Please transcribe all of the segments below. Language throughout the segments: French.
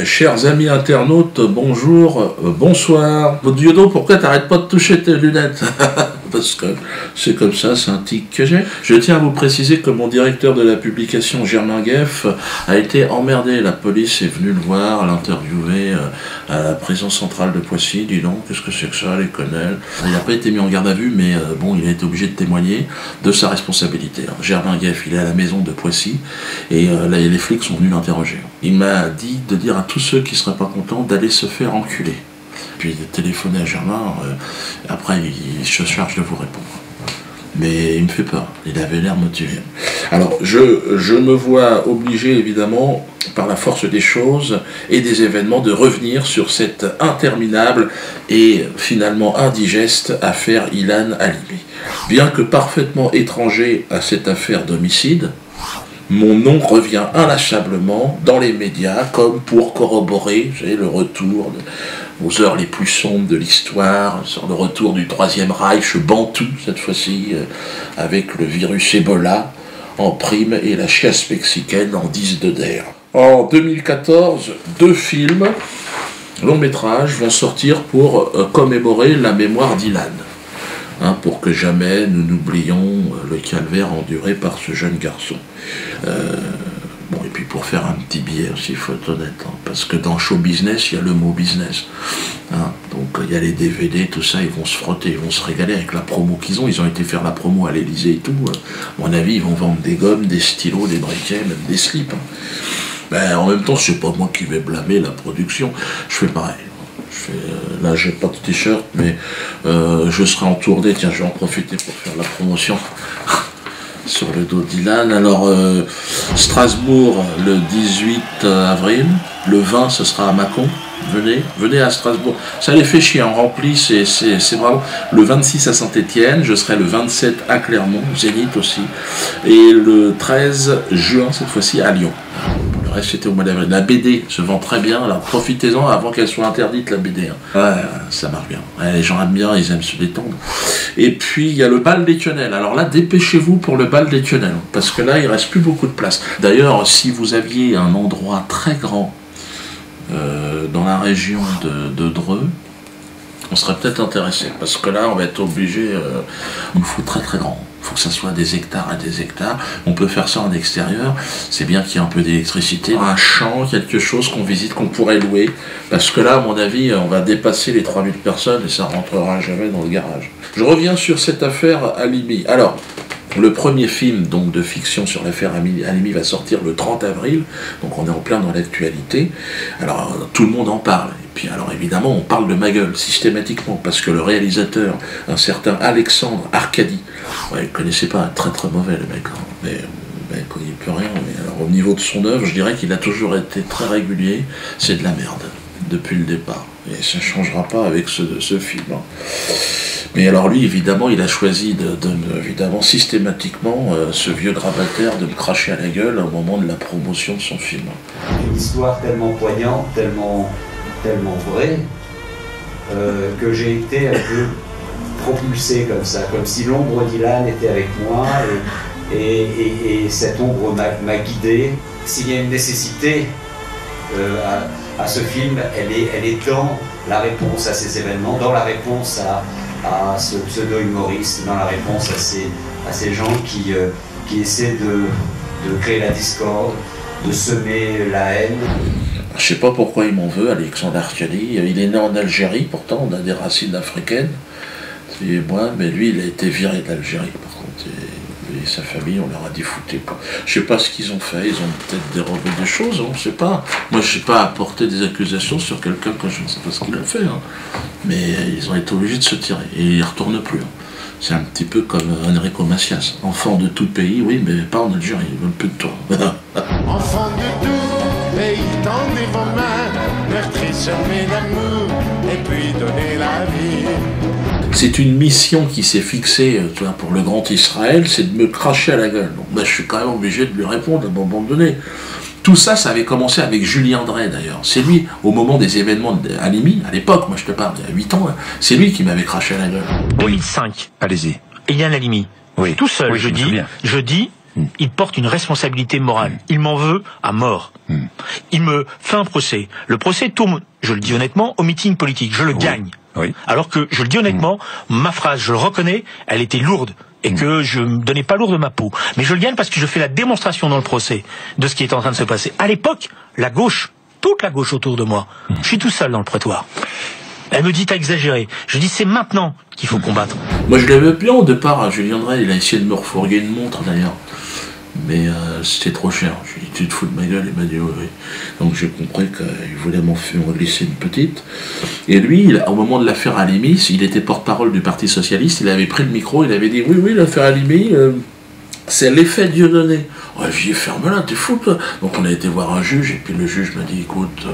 Chers amis internautes, bonjour, bonsoir. Diodo, pourquoi t'arrêtes pas de toucher tes lunettes? Parce que c'est comme ça, c'est un tic que j'ai. Je tiens à vous préciser que mon directeur de la publication, Germain Gueff, a été emmerdé. La police est venue le voir, l'interviewer à la prison centrale de Poissy. Dis donc, qu'est-ce que c'est que ça, les quenelles? Il n'a pas été mis en garde à vue, mais bon, il a été obligé de témoigner de sa responsabilité. Alors, Germain Gueff, il est à la maison de Poissy, et là, les flics sont venus l'interroger. Il m'a dit de dire à tous ceux qui ne seraient pas contents d'aller se faire enculer. Puis de téléphoner à Germain, après il se charge de vous répondre. Mais il me fait peur, il avait l'air motivé. Alors je me vois obligé évidemment, par la force des choses et des événements, de revenir sur cette interminable et finalement indigeste affaire Ilan Halimi. Bien que parfaitement étranger à cette affaire d'homicide, mon nom revient inlassablement dans les médias comme pour corroborer, vous savez, le retour aux heures les plus sombres de l'histoire, le retour du Troisième Reich bantou cette fois-ci, avec le virus Ebola en prime et la chiasse mexicaine en 10 de der. En 2014, 2 films, longs métrages, vont sortir pour commémorer la mémoire d'Ilan. Pour que jamais nous n'oublions le calvaire enduré par ce jeune garçon. Bon, et puis pour faire un petit billet aussi, il faut être honnête, parce que dans show business, il y a le mot business. Donc il y a les DVD, tout ça, ils vont se frotter, ils vont se régaler avec la promo qu'ils ont. Ils ont été faire la promo à l'Elysée et tout. À mon avis, ils vont vendre des gommes, des stylos, des briquets, même des slips. En même temps, c'est pas moi qui vais blâmer la production, je fais pareil. Là, j'ai pas de t-shirt, mais je serai en tournée. Tiens, je vais en profiter pour faire la promotion sur le dos d'Ilan. Alors, Strasbourg, le 18 avril. Le 20, ce sera à Mâcon. Venez à Strasbourg. Ça les fait chier, on remplit, c'est bravo. Le 26 à Saint-Étienne, je serai le 27 à Clermont, Zénith aussi. Et le 13 juin, cette fois-ci, à Lyon. Le reste, c'était au mois d'avril. La BD se vend très bien, alors profitez-en avant qu'elle soit interdite, la BD. Ouais, ça marche bien. Ouais, les gens aiment bien, ils aiment se détendre. Et puis, il y a le bal des quenelles. Alors là, dépêchez-vous pour le bal des quenelles, parce que là, il ne reste plus beaucoup de place. D'ailleurs, si vous aviez un endroit très grand dans la région de Dreux, on serait peut-être intéressé, parce que là, on va être obligé, il faut très très grand. Il faut que ça soit des hectares et des hectares. On peut faire ça en extérieur. C'est bien qu'il y ait un peu d'électricité, un champ, quelque chose qu'on visite, qu'on pourrait louer. Parce que là, à mon avis, on va dépasser les 3000 personnes et ça ne rentrera jamais dans le garage. Je reviens sur cette affaire Halimi. Alors, le premier film donc, de fiction sur l'affaire Halimi va sortir le 30 avril. Donc on est en plein dans l'actualité. Alors, tout le monde en parle. Puis alors évidemment, on parle de ma gueule systématiquement, parce que le réalisateur, un certain Alexandre Arcadi, ouais, il ne connaissait pas, très très mauvais le mec, mais il ne peut rien. Mais alors, au niveau de son œuvre, je dirais qu'il a toujours été très régulier, c'est de la merde, depuis le départ. Et ça ne changera pas avec ce film. Mais alors lui, évidemment, il a choisi évidemment, systématiquement, ce vieux grabataire, de me cracher à la gueule au moment de la promotion de son film. Une histoire tellement poignante, tellement vrai, que j'ai été un peu propulsé comme ça, comme si l'ombre d'Ilan était avec moi et cette ombre m'a guidé. S'il y a une nécessité à ce film, elle est dans la réponse à ces événements, dans la réponse à ce pseudo-humoriste, dans la réponse à ces gens qui essaient de créer la discorde, de semer la haine. Je sais pas pourquoi il m'en veut, Alexandre Arcadi. Il est né en Algérie, pourtant on a des racines africaines. Et moi, mais lui, il a été viré d'Algérie, par contre. Et sa famille, on leur a dit foutez pas. Je sais pas ce qu'ils ont fait, ils ont peut-être dérobé des choses, on ne sait pas. Moi, je sais pas apporter des accusations sur quelqu'un quand je ne sais pas ce qu'il a fait. Mais ils ont été obligés de se tirer. Et ils ne retournent plus. C'est un petit peu comme Enrico Macias. Enfant de tout pays, oui, mais pas en Algérie, ils veulent plus de toi. Enfant de tout pays, tendez vos mains, meurtrier, semer l'amour, et puis donner la vie. C'est une mission qui s'est fixée pour le grand Israël, c'est de me cracher à la gueule. Donc je suis quand même obligé de lui répondre à un moment donné. Tout ça, ça avait commencé avec Julien Drey d'ailleurs. C'est lui, au moment des événements d'Halimi, à l'époque, moi je te parle, il y a 8 ans, c'est lui qui m'avait craché à la gueule. 2005. Allez-y. Ilan Halimi. Oui. Tout seul, oui, je dis, Il porte une responsabilité morale. Il m'en veut à mort. Il me fait un procès. Le procès tourne, je le dis honnêtement, au meeting politique. Je le gagne. Oui. Alors que, je le dis honnêtement, ma phrase, je le reconnais, elle était lourde. Et que je me donnais pas lourd de ma peau. Mais je le gagne parce que je fais la démonstration dans le procès de ce qui est en train de se passer. À l'époque, la gauche, toute la gauche autour de moi, je suis tout seul dans le prétoire. Elle me dit t'as exagéré. Je dis c'est maintenant qu'il faut combattre. Moi je l'avais bien au départ, hein. Julien Drey, il a essayé de me refourguer une montre d'ailleurs. Mais c'était trop cher. Je lui ai dit tu te fous de ma gueule, il m'a dit oui. Donc j'ai compris qu'il voulait m'en glisser une petite. Et lui, au moment de l'affaire Halimi, il était porte-parole du Parti Socialiste, il avait pris le micro, il avait dit oui, l'affaire Halimi, c'est l'effet Dieudonné. Ouais, j'ai dit ferme-la, t'es fou toi. Donc on a été voir un juge, et puis le juge m'a dit écoute,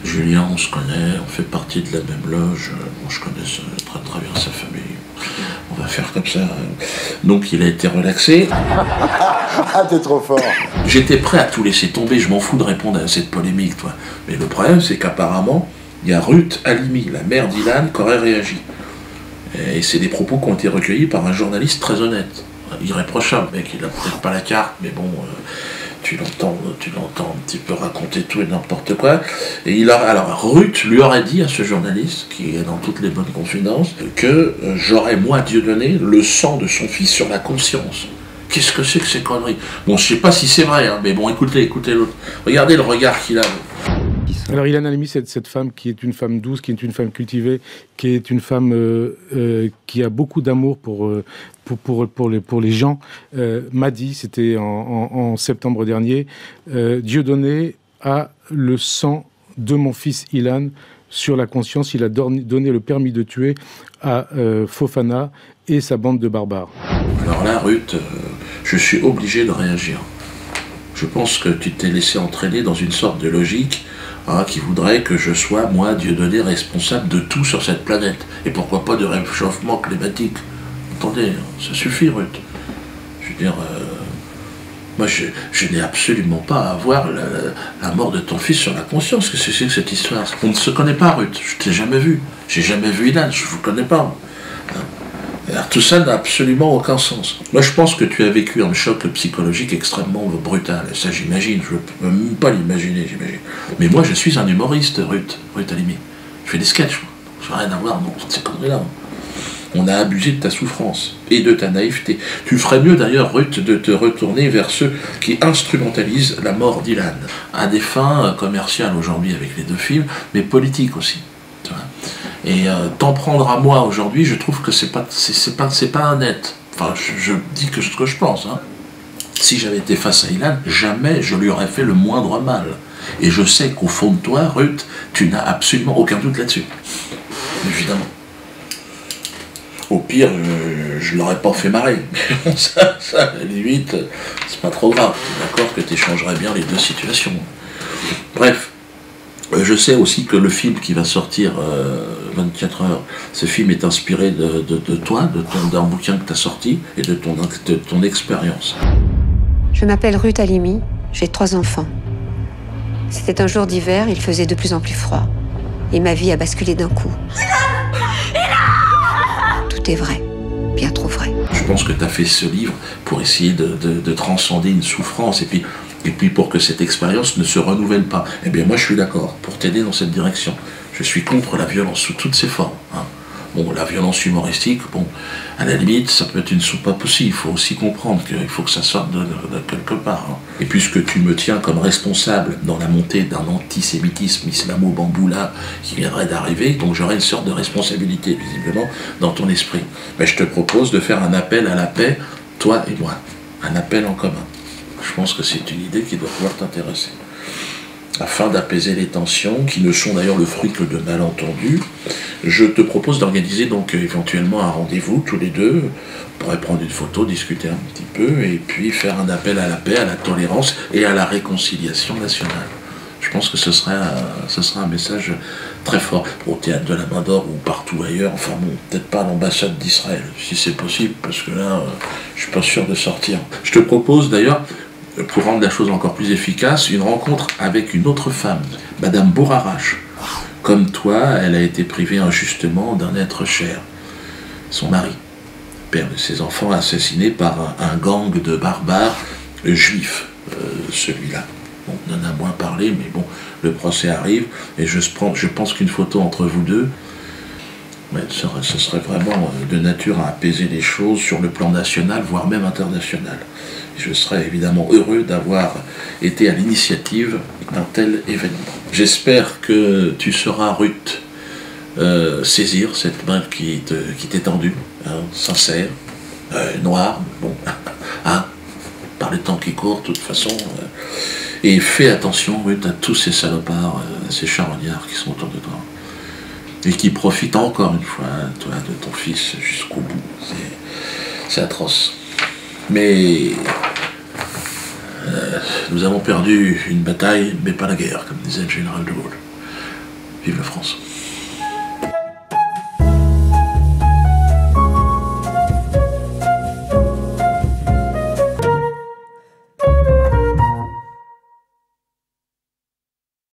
Julien, on se connaît, on fait partie de la même loge, bon, je connais très très bien sa famille. On va faire comme ça. Donc il a été relaxé. Ah, t'es trop fort. J'étais prêt à tout laisser tomber, je m'en fous de répondre à cette polémique, toi. Mais le problème, c'est qu'apparemment, il y a Ruth Halimi, la mère d'Ilan, qui aurait réagi. Et c'est des propos qui ont été recueillis par un journaliste très honnête. Irréprochable, mec, il a peut-être pas la carte, mais bon, tu l'entends un petit peu raconter tout et n'importe quoi. Et alors Ruth lui aurait dit à ce journaliste, qui est dans toutes les bonnes confidences, que j'aurais, moi, Dieudonné, le sang de son fils sur la conscience. Qu'est-ce que c'est que ces conneries? Bon, je sais pas si c'est vrai, hein, mais bon, écoutez l'autre. Regardez le regard qu'il a. Alors Ilan Halimi, cette femme qui est une femme douce, qui est une femme cultivée, qui est une femme qui a beaucoup d'amour pour les gens, m'a dit, c'était en septembre dernier, Dieudonné a le sang de mon fils Ilan sur la conscience. Il a donné le permis de tuer à Fofana et sa bande de barbares. Alors là, Ruth, je suis obligé de réagir. Je pense que tu t'es laissé entraîner dans une sorte de logique qui voudrait que je sois, moi, Dieudonné, responsable de tout sur cette planète. Et pourquoi pas de réchauffement climatique. Attendez, ça suffit, Ruth. Je veux dire, moi, je n'ai absolument pas à avoir la mort de ton fils sur la conscience. Qu'est-ce que c'est que cette histoire? On ne se connaît pas, Ruth. Je t'ai jamais vu. J'ai jamais vu Ilan, je ne vous connais pas. Alors, tout ça n'a absolument aucun sens. Moi, je pense que tu as vécu un choc psychologique extrêmement brutal. Ça, j'imagine. Je ne peux même pas l'imaginer, j'imagine. Mais moi, je suis un humoriste, Ruth Halimi. Je fais des sketchs. Je n'ai rien à voir, non, ces conneries-là. On a abusé de ta souffrance et de ta naïveté. Tu ferais mieux, d'ailleurs, Ruth, de te retourner vers ceux qui instrumentalisent la mort d'Ilan. À des fins commerciales aujourd'hui avec les deux films, mais politiques aussi. Tu vois. Et t'en prendre à moi aujourd'hui, je trouve que c'est pas honnête. Enfin, je dis que ce que je pense. Hein. Si j'avais été face à Ilan, jamais je lui aurais fait le moindre mal. Et je sais qu'au fond de toi, Ruth, tu n'as absolument aucun doute là-dessus. Évidemment. Au pire, je l'aurais pas fait marrer. Mais bon, ça, à la limite, c'est pas trop grave. D'accord que tu échangerais bien les deux situations. Bref. Je sais aussi que le film qui va sortir 24 heures, ce film est inspiré de toi, d'un bouquin que tu as sorti et de ton expérience. Je m'appelle Ruth Halimi, j'ai 3 enfants. C'était un jour d'hiver, il faisait de plus en plus froid. Et ma vie a basculé d'un coup. Tout est vrai, bien trop vrai. Je pense que tu as fait ce livre pour essayer de transcender une souffrance et puis pour que cette expérience ne se renouvelle pas. Eh bien moi je suis d'accord pour t'aider dans cette direction. Je suis contre la violence sous toutes ses formes. Hein. Bon, la violence humoristique, bon, à la limite, ça peut être une soupape aussi. Il faut aussi comprendre qu'il faut que ça sorte de quelque part. Hein. Et puisque tu me tiens comme responsable dans la montée d'un antisémitisme islamo-bamboula qui viendrait d'arriver, donc j'aurai une sorte de responsabilité, visiblement, dans ton esprit. Mais je te propose de faire un appel à la paix, toi et moi. Un appel en commun. Je pense que c'est une idée qui doit pouvoir t'intéresser. Afin d'apaiser les tensions, qui ne sont d'ailleurs le fruit que de malentendus, je te propose d'organiser donc éventuellement un rendez-vous tous les deux. On pourrait prendre une photo, discuter un petit peu, et puis faire un appel à la paix, à la tolérance et à la réconciliation nationale. Je pense que ce sera un message très fort au Théâtre de la Main d'Or ou partout ailleurs. Enfin bon, peut-être pas à l'ambassade d'Israël, si c'est possible, parce que là, je suis pas sûr de sortir. Je te propose d'ailleurs, pour rendre la chose encore plus efficace, une rencontre avec une autre femme, Madame Bourarache. Comme toi, elle a été privée injustement d'un être cher, son mari, père de ses enfants assassiné par un gang de barbares juifs, celui-là. Bon, on en a moins parlé, mais bon, le procès arrive, et je pense qu'une photo entre vous deux, ouais, ce serait vraiment de nature à apaiser les choses sur le plan national, voire même international. Et je serais évidemment heureux d'avoir été à l'initiative d'un tel événement. J'espère que tu sauras, Ruth, saisir cette main qui t'est tendue, hein, sincère, noire, bon, hein, par les temps qui courent, de toute façon. Et fais attention, Ruth, à tous ces salopards, ces charognards qui sont autour de toi. Et qui profitent encore une fois, toi, de ton fils jusqu'au bout. C'est atroce. Mais nous avons perdu une bataille, mais pas la guerre, comme disait le général de Gaulle. Vive la France.